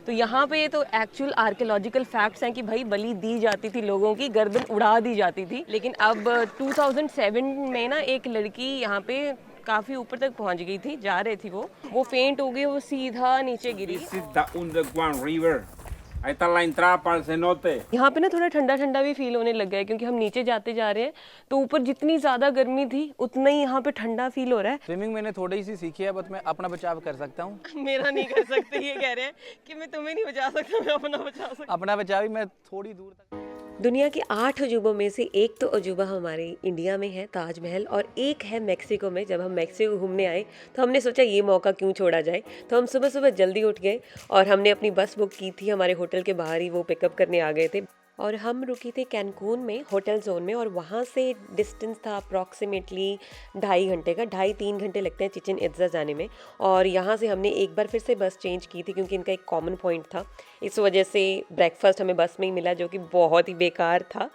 तो यहाँ पे तो एक्चुअल आर्कियोलॉजिकल फैक्ट्स हैं कि भाई बलि दी जाती थी, लोगों की गर्दन उड़ा दी जाती थी। लेकिन अब 2007 में ना एक लड़की यहाँ पे काफ़ी ऊपर तक पहुँच गई थी, जा रहे थी वो फेंट हो गई, वो सीधा नीचे गिरी। This is the underground river. Ahí está la entrada para el cenote. यहाँ पे ना थोड़ा ठंडा ठंडा भी फील होने लग गया है क्योंकि हम नीचे जाते जा रहे हैं, तो ऊपर जितनी ज़्यादा गर्मी थी उतना ही यहाँ पे ठंडा फील हो रहा है। स्विमिंग मैंने थोड़ी सी सीखी है, बट मैं अपना बचाव कर सकता हूँ। मेरा नहीं कर सकते, ये कह रहे हैं कि मैं तुम्हें नहीं बचा सकता, मैं अपना बचा सकता। अपना बचाव ही मैं थोड़ी दूर तक। दुनिया के 8 अजूबों में से एक तो अजूबा हमारे इंडिया में है, ताजमहल, और एक है मेक्सिको में। जब हम मेक्सिको घूमने आए तो हमने सोचा ये मौका क्यों छोड़ा जाए, तो हम सुबह सुबह जल्दी उठ गए और हमने अपनी बस बुक की थी, हमारे होटल के बाहर ही वो पिकअप करने आ गए थे। और हम रुके थे कैनकून में, होटल जोन में, और वहाँ से डिस्टेंस था अप्रॉक्सीमेटली 2.5 घंटे का। 2.5-3 घंटे लगते हैं चिचिन इत्जा जाने में। और यहाँ से हमने एक बार फिर से बस चेंज की थी क्योंकि इनका एक कॉमन पॉइंट था, इस वजह से ब्रेकफास्ट हमें बस में ही मिला जो कि बहुत ही बेकार था।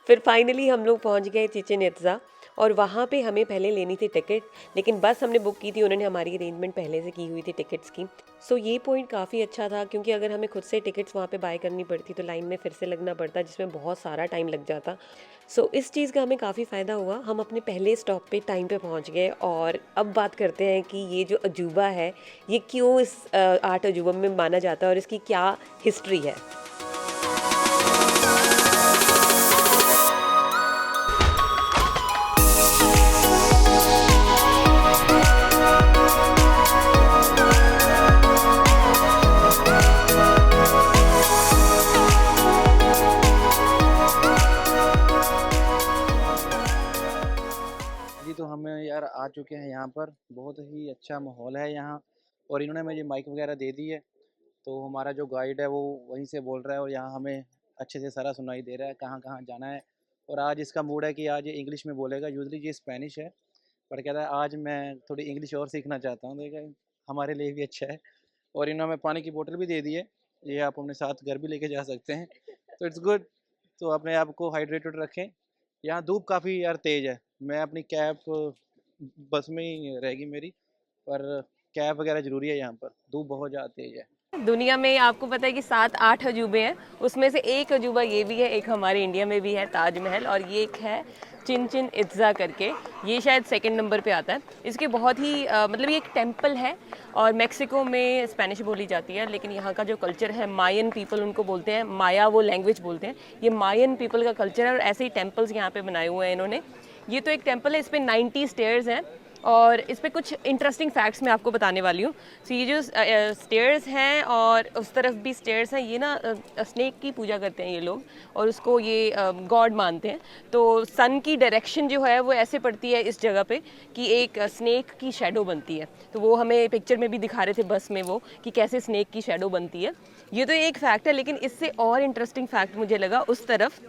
फिर फाइनली हम लोग पहुँच गए चिचिन इत्जा और वहाँ पे हमें पहले लेनी थी टिकट, लेकिन बस हमने बुक की थी, उन्होंने हमारी अरेंजमेंट पहले से की हुई थी टिकट्स की। सो ये पॉइंट काफ़ी अच्छा था क्योंकि अगर हमें खुद से टिकट्स वहाँ पे बाय करनी पड़ती तो लाइन में फिर से लगना पड़ता, जिसमें बहुत सारा टाइम लग जाता। सो इस चीज़ का हमें काफ़ी फ़ायदा हुआ, हम अपने पहले स्टॉप पे टाइम पे पहुँच गए। और अब बात करते हैं कि ये जो अजूबा है ये क्यों इस 8 अजूबों में माना जाता है और इसकी क्या हिस्ट्री है। जी तो हम यार आ चुके हैं यहाँ पर, बहुत ही अच्छा माहौल है यहाँ, और इन्होंने मुझे माइक वगैरह दे दी है। तो हमारा जो गाइड है वो वहीं से बोल रहा है और यहाँ हमें अच्छे से सारा सुनाई दे रहा है कहाँ कहाँ जाना है। और आज इसका मूड है कि आज ये इंग्लिश में बोलेगा, यूजली ये स्पेनिश है, पर कहता है आज मैं थोड़ी इंग्लिश और सीखना चाहता हूँ। देखा हमारे लिए भी अच्छा है। और इन्होंने हमें पानी की बोतल भी दे दी है, ये आप अपने साथ घर भी लेके जा सकते हैं, तो इट्स गुड। तो अपने आप को हाइड्रेटेड रखें। यहाँ धूप काफ़ी यार तेज़ है, मैं अपनी कैब बस में ही रहेगी मेरी, पर कैब वगैरह ज़रूरी है, यहाँ पर धूप बहुत ज़्यादा तेज़ है। दुनिया में आपको पता है कि 7-8 अजूबे हैं, उसमें से एक अजूबा ये भी है, एक हमारे इंडिया में भी है ताजमहल, और ये एक है चिचिन इत्जा करके, ये शायद 2nd नंबर पे आता है। इसके बहुत ही मतलब ये एक टेंपल है और मेक्सिको में स्पेनिश बोली जाती है, लेकिन यहाँ का जो कल्चर है, मायन पीपल उनको बोलते हैं, माया वो लैंग्वेज बोलते हैं, ये मायन पीपल का कल्चर है और ऐसे ही टेम्पल्स यहाँ पे बनाए हुए हैं इन्होंने। ये तो एक टेम्पल है, इस पर 90 स्टेयर्स हैं और इस पर कुछ इंटरेस्टिंग फैक्ट्स मैं आपको बताने वाली हूँ। सो ये जो स्टेयर्स हैं और उस तरफ भी स्टेयर्स हैं, ये ना स्नेक की पूजा करते हैं ये लोग और उसको ये गॉड मानते हैं। तो सन की डायरेक्शन जो है वो ऐसे पड़ती है इस जगह पे कि एक स्नेक की शैडो बनती है। तो वो हमें पिक्चर में भी दिखा रहे थे बस में वो कि कैसे स्नेक की शैडो बनती है। ये तो एक फैक्ट है, लेकिन इससे और इंटरेस्टिंग फैक्ट मुझे लगा उस तरफ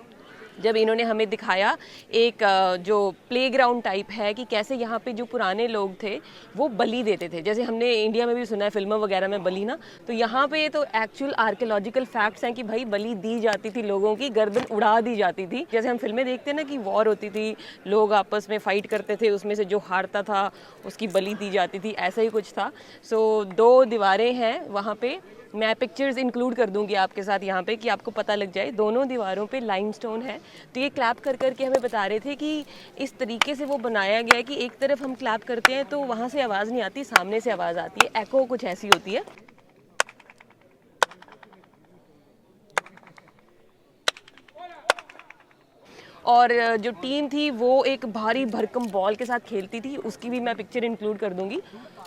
जब इन्होंने हमें दिखाया एक जो प्लेग्राउंड टाइप है कि कैसे यहाँ पे जो पुराने लोग थे वो बलि देते थे, जैसे हमने इंडिया में भी सुना है फिल्मों वगैरह में बलि ना, तो यहाँ पे तो एक्चुअल आर्कियोलॉजिकल फैक्ट्स हैं कि भाई बलि दी जाती थी, लोगों की गर्दन उड़ा दी जाती थी। जैसे हम फिल्में देखते हैं ना कि वॉर होती थी, लोग आपस में फाइट करते थे, उसमें से जो हारता था उसकी बलि दी जाती थी, ऐसा ही कुछ था। सो 2 दीवारें हैं वहाँ पे, मैं पिक्चर्स इंक्लूड कर दूंगी आपके साथ यहाँ पे कि आपको पता लग जाए। दोनों दीवारों पे लाइमस्टोन है। तो ये क्लैप कर करके हमें बता रहे थे कि इस तरीके से वो बनाया गया है कि एक तरफ हम क्लैप करते हैं तो वहाँ से आवाज़ नहीं आती, सामने से आवाज़ आती है, एको कुछ ऐसी होती है। और जो टीम थी वो एक भारी भरकम बॉल के साथ खेलती थी, उसकी भी मैं पिक्चर इंक्लूड कर दूंगी।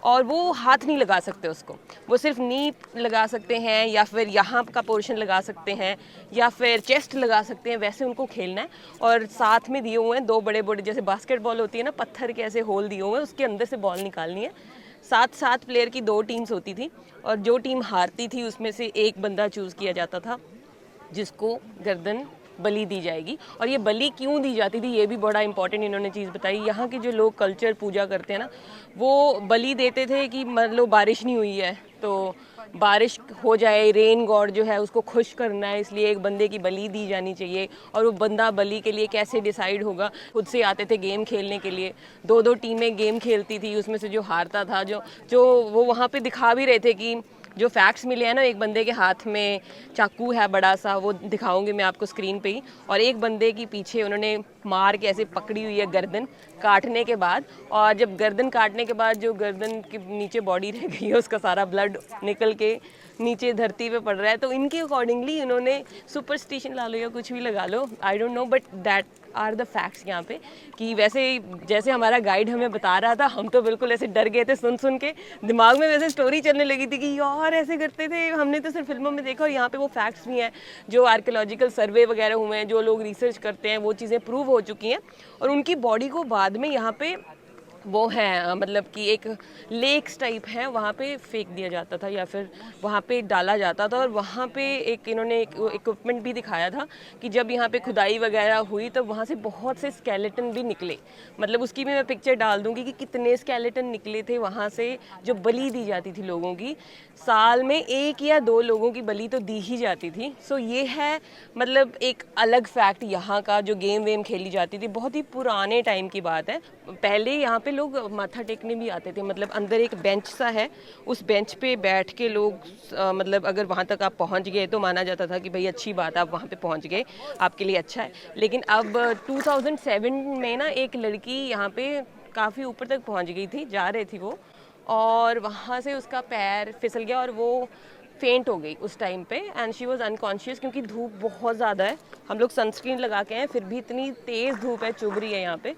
और वो हाथ नहीं लगा सकते उसको, वो सिर्फ नी लगा सकते हैं या फिर यहाँ का पोर्शन लगा सकते हैं या फिर चेस्ट लगा सकते हैं, वैसे उनको खेलना है। और साथ में दिए हुए हैं 2 बड़े बड़े, जैसे बास्केटबॉल होती है ना, पत्थर के ऐसे होल दिए हुए हैं, उसके अंदर से बॉल निकालनी है। 7 प्लेयर की 2 टीम्स होती थी और जो टीम हारती थी उसमें से एक बंदा चूज़ किया जाता था जिसको गर्दन बलि दी जाएगी। और ये बलि क्यों दी जाती थी ये भी बड़ा इंपॉर्टेंट इन्होंने चीज़ बताई। यहाँ के जो लोग कल्चर पूजा करते हैं ना, वो बलि देते थे कि मतलब बारिश नहीं हुई है तो बारिश हो जाए, रेन गॉड जो है उसको खुश करना है, इसलिए एक बंदे की बलि दी जानी चाहिए। और वो बंदा बलि के लिए कैसे डिसाइड होगा, खुद से आते थे गेम खेलने के लिए, 2-2 टीमें गेम खेलती थी, उसमें से जो हारता था, जो वो वहाँ पे दिखा भी रहे थे कि जो फैक्ट्स मिले हैं ना, एक बंदे के हाथ में चाकू है बड़ा सा, वो दिखाऊंगी मैं आपको स्क्रीन पे ही, और एक बंदे की पीछे उन्होंने मार के ऐसे पकड़ी हुई है गर्दन काटने के बाद, और जब गर्दन काटने के बाद जो गर्दन के नीचे बॉडी रह गई है उसका सारा ब्लड निकल के नीचे धरती पे पड़ रहा है। तो इनके अकॉर्डिंगली इन्होंने सुपरस्टिशन ला लो या कुछ भी लगा लो, I don't know, but that are the facts यहाँ पे। कि वैसे जैसे हमारा गाइड हमें बता रहा था, हम तो बिल्कुल ऐसे डर गए थे सुन के, दिमाग में वैसे स्टोरी चलने लगी थी कि यार ऐसे करते थे, हमने तो सिर्फ फिल्मों में देखा, और यहाँ पे वो फैक्ट्स भी हैं जो आर्कियोलॉजिकल सर्वे वगैरह हुए हैं, जो लोग रिसर्च करते हैं, वो चीज़ें प्रूव हो चुकी हैं। और उनकी बॉडी को बाद में यहाँ पे वो है, मतलब कि एक लेक्स टाइप है, वहाँ पे फेंक दिया जाता था या फिर वहाँ पे डाला जाता था। और वहाँ पे एक इन्होंने एक इक्विपमेंट भी दिखाया था कि जब यहाँ पे खुदाई वगैरह हुई तब वहाँ से बहुत से स्केलेटन भी निकले, मतलब उसकी भी मैं पिक्चर डाल दूँगी कि कितने स्केलेटन निकले थे वहाँ से, जो बलि दी जाती थी लोगों की। साल में 1 या 2 लोगों की बलि तो दी ही जाती थी। सो ये है मतलब एक अलग फैक्ट यहाँ का, जो गेम वेम खेली जाती थी, बहुत ही पुराने टाइम की बात है। पहले यहाँ पे लोग माथा टेकने भी आते थे, मतलब अंदर एक बेंच सा है, उस बेंच पे बैठ के लोग मतलब अगर वहाँ तक आप पहुँच गए तो माना जाता था कि भाई अच्छी बात है, आप वहाँ पे पहुँच गए, आपके लिए अच्छा है। लेकिन अब 2007 में ना एक लड़की यहाँ पे काफ़ी ऊपर तक पहुँच गई थी, जा रही थी वो, और वहाँ से उसका पैर फिसल गया और वो फेंट हो गई उस टाइम पे, एंड शी वाज अनकॉन्शियस, क्योंकि धूप बहुत ज़्यादा है, हम लोग सनस्क्रीन लगा के हैं फिर भी इतनी तेज़ धूप है, चुभ रही है यहाँ पे।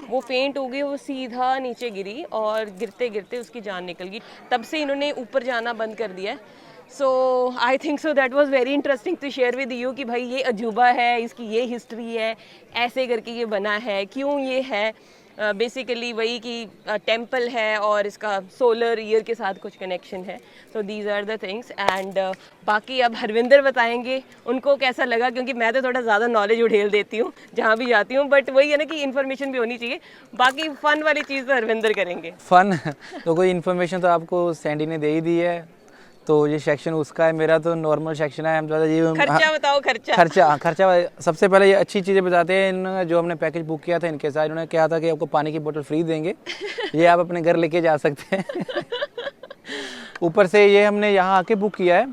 वो फेंट हो गई, वो सीधा नीचे गिरी और गिरते गिरते उसकी जान निकल गई। तब से इन्होंने ऊपर जाना बंद कर दिया है। So I think so that was very interesting to share with you कि भाई ये अजूबा है, इसकी ये हिस्ट्री है, ऐसे करके ये बना है, क्यों ये है। बेसिकली वही कि टेम्पल है और इसका सोलर ईयर के साथ कुछ कनेक्शन है। So these are the things, and बाकी अब हरविंदर बताएंगे उनको कैसा लगा, क्योंकि मैं तो थोड़ा ज़्यादा नॉलेज उड़ेल देती हूँ जहाँ भी जाती हूँ, बट वही है ना कि इन्फॉर्मेशन भी होनी चाहिए। बाकी फ़न वाली चीज़ तो हरविंदर करेंगे। फ़न तो कोई इन्फॉर्मेशन तो आपको सैंडी ने दे ही दी है, तो ये सेक्शन उसका है, मेरा तो नॉर्मल सेक्शन है। हम ज़्यादा ये खर्चा बताओ, खर्चा सबसे पहले ये अच्छी चीज़ें बताते हैं। इन जो हमने पैकेज बुक किया था इनके साथ, इन्होंने कहा था कि आपको पानी की बोतल फ्री देंगे, ये आप अपने घर लेके जा सकते हैं। ऊपर से ये हमने यहाँ आके बुक किया है,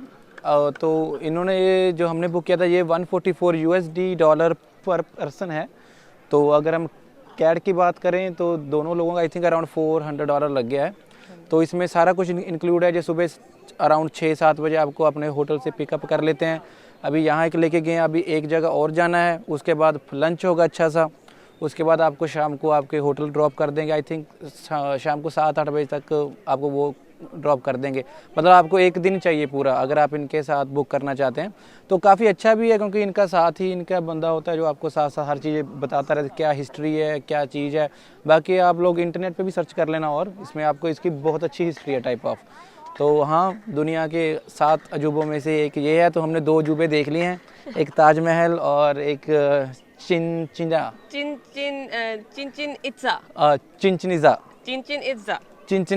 तो इन्होंने ये जो हमने बुक किया था ये $144 पर पर्सन है। तो अगर हम कैट की बात करें तो दोनों लोगों का आई थिंक अराउंड $400 लग गया है। तो इसमें सारा कुछ इंक्लूड है, जो सुबह अराउंड 6-7 बजे आपको अपने होटल से पिकअप कर लेते हैं। अभी यहाँ एक लेके गए, अभी एक जगह और जाना है, उसके बाद लंच होगा अच्छा सा, उसके बाद आपको शाम को आपके होटल ड्रॉप कर देंगे। आई थिंक शाम को 7-8 बजे तक आपको वो ड्रॉप कर देंगे। मतलब आपको एक दिन चाहिए पूरा अगर आप इनके साथ बुक करना चाहते हैं। तो काफ़ी अच्छा भी है, क्योंकि इनका साथ ही इनका बंदा होता है जो आपको साथ साथ हर चीज़ बताता रहता है, क्या हिस्ट्री है, क्या चीज़ है। बाकी आप लोग इंटरनेट पे भी सर्च कर लेना, और इसमें आपको इसकी बहुत अच्छी हिस्ट्री है टाइप ऑफ। तो हाँ, दुनिया के 7 अजूबों में से एक ये है। तो हमने 2 अजूबे देख लिए हैं, एक ताजमहल और एक चिंचिन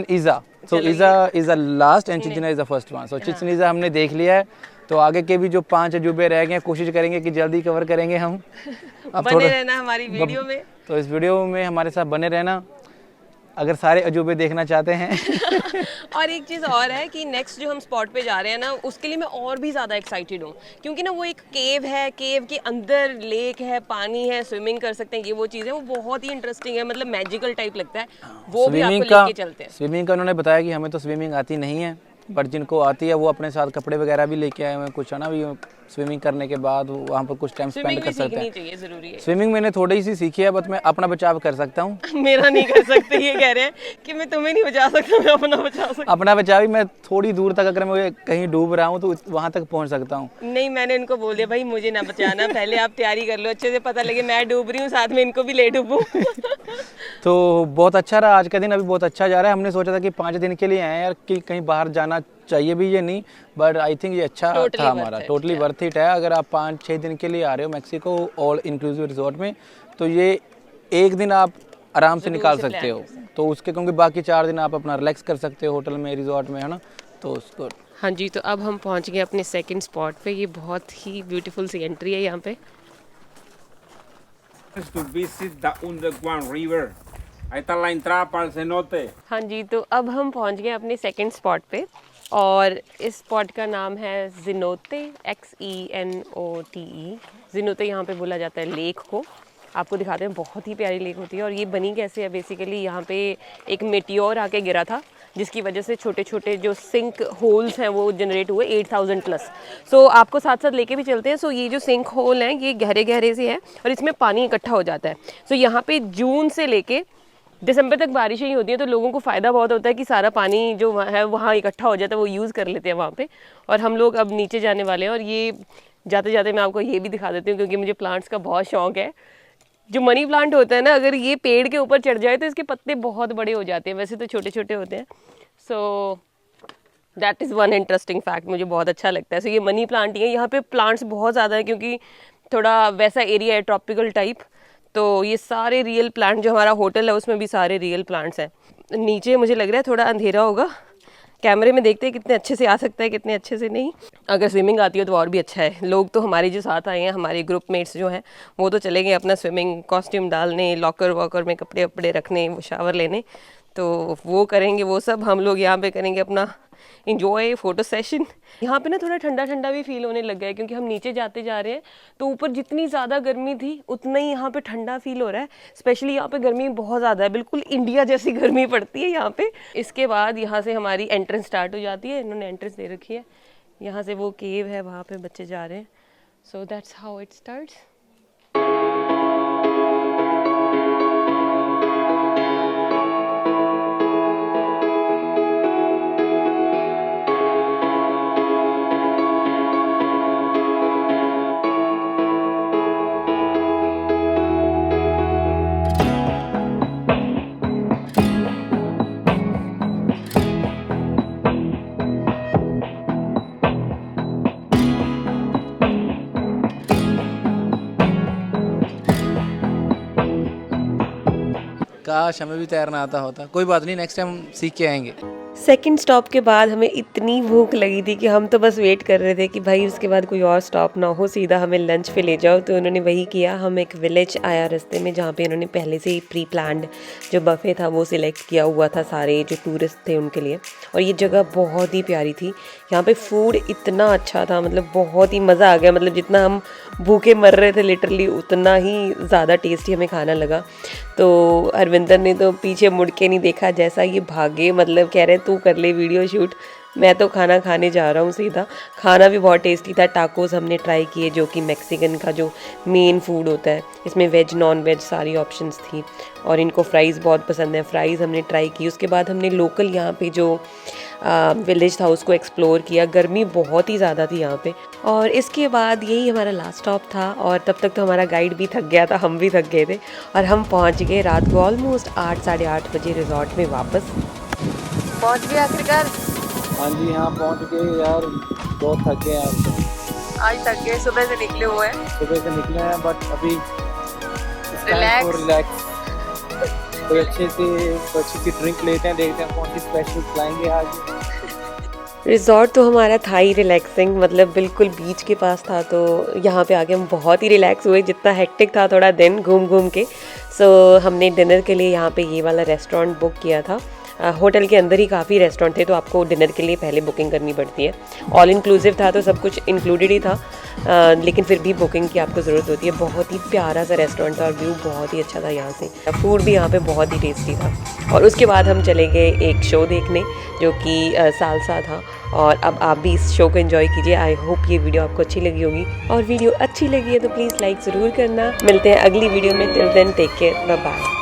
इज़ा। So Iza is the last and Chichen is the first one. So Chichen Itza हमने देख लिया है। तो आगे के भी जो 5 अजूबे रह गए हैं कोशिश करेंगे कि जल्दी कवर करेंगे हम। अब बने रहना हमारी वीडियो में। तो इस वीडियो में हमारे साथ बने रहना अगर सारे अजूबे देखना चाहते हैं। और एक चीज़ और है कि नेक्स्ट जो हम स्पॉट पे जा रहे हैं ना, उसके लिए मैं और भी ज़्यादा एक्साइटेड हूँ, क्योंकि ना वो एक केव है, केव के अंदर लेक है, पानी है, स्विमिंग कर सकते हैं, ये वो चीज़ है, वो बहुत ही इंटरेस्टिंग है, मतलब मैजिकल टाइप लगता है। वो भी आपको लेके चलते हैं। स्विमिंग का उन्होंने बताया कि हमें तो स्विमिंग आती नहीं है, बट जिनको आती है वो अपने साथ कपड़े वगैरह भी लेके आए हुए हैं कुछ, है ना। भी स्विमिंग करने के बाद वहाँ पर कुछ टाइम स्पेंड कर सकते हैं। जरूरी है। स्विमिंग मैंने थोड़ी सी सीखी है, बट मैं अपना बचाव कर सकता हूँ। मेरा नहीं कर सकते, ये कह रहे हैं कि मैं तुम्हें नहीं बचा सकता, मैं अपना बचा सकता। अपना बचाव ही, मैं थोड़ी दूर तक अगर मैं कहीं डूब रहा हूँ तो वहाँ तक पहुँच सकता हूँ। नहीं, मैंने इनको बोल दिया भाई मुझे ना बचाना, पहले आप तैयारी कर लो अच्छे से, पता लगे मैं डूब रही हूँ साथ में इनको भी ले डूबूं। तो बहुत अच्छा रहा आज का दिन, अभी बहुत अच्छा जा रहा है। हमने सोचा था कि 5 दिन के लिए आए यार, कि कहीं बाहर जाना चाहिए भी ये नहीं, बट आई थिंक ये अच्छा था हमारा, टोटली वर्थ इट है। अगर आप 5-6 दिन के लिए आ रहे हो मैक्सिको ऑल इंक्लूसिव रिजॉर्ट में, तो ये एक दिन आप आराम से निकाल सकते हो। तो उसके क्योंकि बाकी 4 दिन आप अपना रिलैक्स कर सकते हो होटल में, रिजॉर्ट में, है ना। तो उसको हाँ जी, तो अब हम पहुँच गए अपने सेकंड स्पॉट पे। ये बहुत ही ब्यूटीफुल सी एंट्री है यहाँ पे। To visit the underground river. Ahí está la entrada para el cenote. हाँ जी, तो अब हम पहुँच गए अपने सेकंड स्पॉट पे। और इस स्पॉट का नाम है ज़ेनोते, XENOTE। ज़ेनोते यहाँ पे बोला जाता है लेक को। आपको दिखाते हैं, बहुत ही प्यारी लेक होती है। और ये बनी कैसे है, बेसिकली यहाँ पे एक मेटियोर आके गिरा था, जिसकी वजह से छोटे छोटे जो सिंक होल्स हैं वो जनरेट हुए 8000 प्लस। सो आपको साथ साथ लेके भी चलते हैं। सो ये जो सिंक होल हैं ये गहरे गहरे से हैं और इसमें पानी इकट्ठा हो जाता है। सो यहाँ पे जून से लेके दिसंबर तक बारिशें ही होती हैं, तो लोगों को फ़ायदा बहुत होता है कि सारा पानी जो है वहाँ इकट्ठा हो जाता है, वो यूज़ कर लेते हैं वहाँ पे। और हम लोग अब नीचे जाने वाले हैं। और ये जाते जाते मैं आपको ये भी दिखा देती हूँ, क्योंकि मुझे प्लांट्स का बहुत शौक है। जो मनी प्लांट होता है ना, अगर ये पेड़ के ऊपर चढ़ जाए तो इसके पत्ते बहुत बड़े हो जाते हैं, वैसे तो छोटे छोटे होते हैं। So that is one interesting fact, मुझे बहुत अच्छा लगता है। सो ये मनी प्लांट ही है। यहाँ पे प्लांट्स बहुत ज़्यादा है, क्योंकि थोड़ा वैसा एरिया है, ट्रॉपिकल टाइप। तो ये सारे रियल प्लांट, जो हमारा होटल है उसमें भी सारे रियल प्लांट्स हैं। नीचे मुझे लग रहा है थोड़ा अंधेरा होगा, कैमरे में देखते हैं कितने अच्छे से आ सकता है, कितने अच्छे से नहीं। अगर स्विमिंग आती है तो और भी अच्छा है। लोग तो हमारे जो साथ आए हैं, हमारे ग्रुप मेट्स जो हैं, वो तो चले गए अपना स्विमिंग कॉस्ट्यूम डालने, लॉकर वॉकर में कपड़े वपड़े रखने, वो शावर लेने, तो वो करेंगे वो सब। हम लोग यहाँ पे करेंगे अपना इंजॉय फोटो सेशन। यहाँ पे ना थोड़ा ठंडा ठंडा भी फील होने लग गया है, क्योंकि हम नीचे जाते जा रहे हैं। तो ऊपर जितनी ज़्यादा गर्मी थी उतना ही यहाँ पे ठंडा फील हो रहा है। स्पेशली यहाँ पे गर्मी बहुत ज़्यादा है, बिल्कुल इंडिया जैसी गर्मी पड़ती है यहाँ पे। इसके बाद यहाँ से हमारी एंट्रेंस स्टार्ट हो जाती है। इन्होंने एंट्रेंस दे रखी है, यहाँ से वो केव है, वहाँ पे बच्चे जा रहे हैं। So that's how it starts. काश हमें भी तैरना आता होता। कोई बात नहीं, नेक्स्ट टाइम हम सीख के आएंगे। सेकंड स्टॉप के बाद हमें इतनी भूख लगी थी कि हम तो बस वेट कर रहे थे कि भाई उसके बाद कोई और स्टॉप ना हो, सीधा हमें लंच पे ले जाओ। तो उन्होंने वही किया। हम एक विलेज आया रास्ते में, जहाँ पे उन्होंने पहले से ही प्री प्लान्ड जो बफे था वो सिलेक्ट किया हुआ था सारे जो टूरिस्ट थे उनके लिए। और ये जगह बहुत ही प्यारी थी। यहाँ पे फूड इतना अच्छा था, मतलब बहुत ही मज़ा आ गया। मतलब जितना हम भूखे मर रहे थे लिटरली, उतना ही ज़्यादा टेस्टी हमें खाना लगा। तो हरविंदर ने तो पीछे मुड़ के नहीं देखा, जैसा ये भागे, मतलब कह रहे तू कर ले वीडियो शूट, मैं तो खाना खाने जा रहा हूँ सीधा। खाना भी बहुत टेस्टी था। टाकोस हमने ट्राई किए, जो कि मैक्सिकन का जो मेन फूड होता है। इसमें वेज नॉन वेज सारी ऑप्शंस थी। और इनको फ्राइज़ बहुत पसंद है, फ्राइज़ हमने ट्राई की। उसके बाद हमने लोकल यहाँ पे जो विलेज था उसको एक्सप्लोर किया। गर्मी बहुत ही ज़्यादा थी यहाँ पे। और इसके बाद यही हमारा लास्ट स्टॉप था। और तब तक तो हमारा गाइड भी थक गया था, हम भी थक गए थे। और हम पहुँच गए रात को ऑलमोस्ट 8 साढ़े 8 बजे रिजॉर्ट में वापस पहुँच गए आखिरकार। हाँ जी, यहाँ पहुँच गए यार, बहुत थक गए आज थक गए, सुबह से निकले हुए हैं। सुबह से निकले हैं, बट अभी रिलैक्स कोई अच्छी सी ड्रिंक लेते हैं, देखते हैं कौन सी स्पेशल पिलाएंगे आज। रिजॉर्ट तो हमारा था ही रिलैक्सिंग, मतलब बिल्कुल बीच के पास था। तो यहाँ पे आके हम बहुत ही रिलैक्स हुए, जितना हेक्टिक था थोड़ा दिन घूम घूम के। सो हमने डिनर के लिए यहाँ पे ये वाला रेस्टोरेंट बुक किया था। होटल के अंदर ही काफ़ी रेस्टोरेंट थे, तो आपको डिनर के लिए पहले बुकिंग करनी पड़ती है। ऑल इंक्लूसिव था तो सब कुछ इंक्लूडेड ही था, लेकिन फिर भी बुकिंग की आपको ज़रूरत होती है। बहुत ही प्यारा सा रेस्टोरेंट था और व्यू बहुत ही अच्छा था यहाँ से। फूड भी यहाँ पे बहुत ही टेस्टी था। और उसके बाद हम चले गए एक शो देखने, जो कि सालसा था। और अब आप भी इस शो को एंजॉय कीजिए। आई होप ये वीडियो आपको अच्छी लगी होगी, और वीडियो अच्छी लगी है तो प्लीज़ लाइक ज़रूर करना। मिलते हैं अगली वीडियो में। Till then take care, bye bye.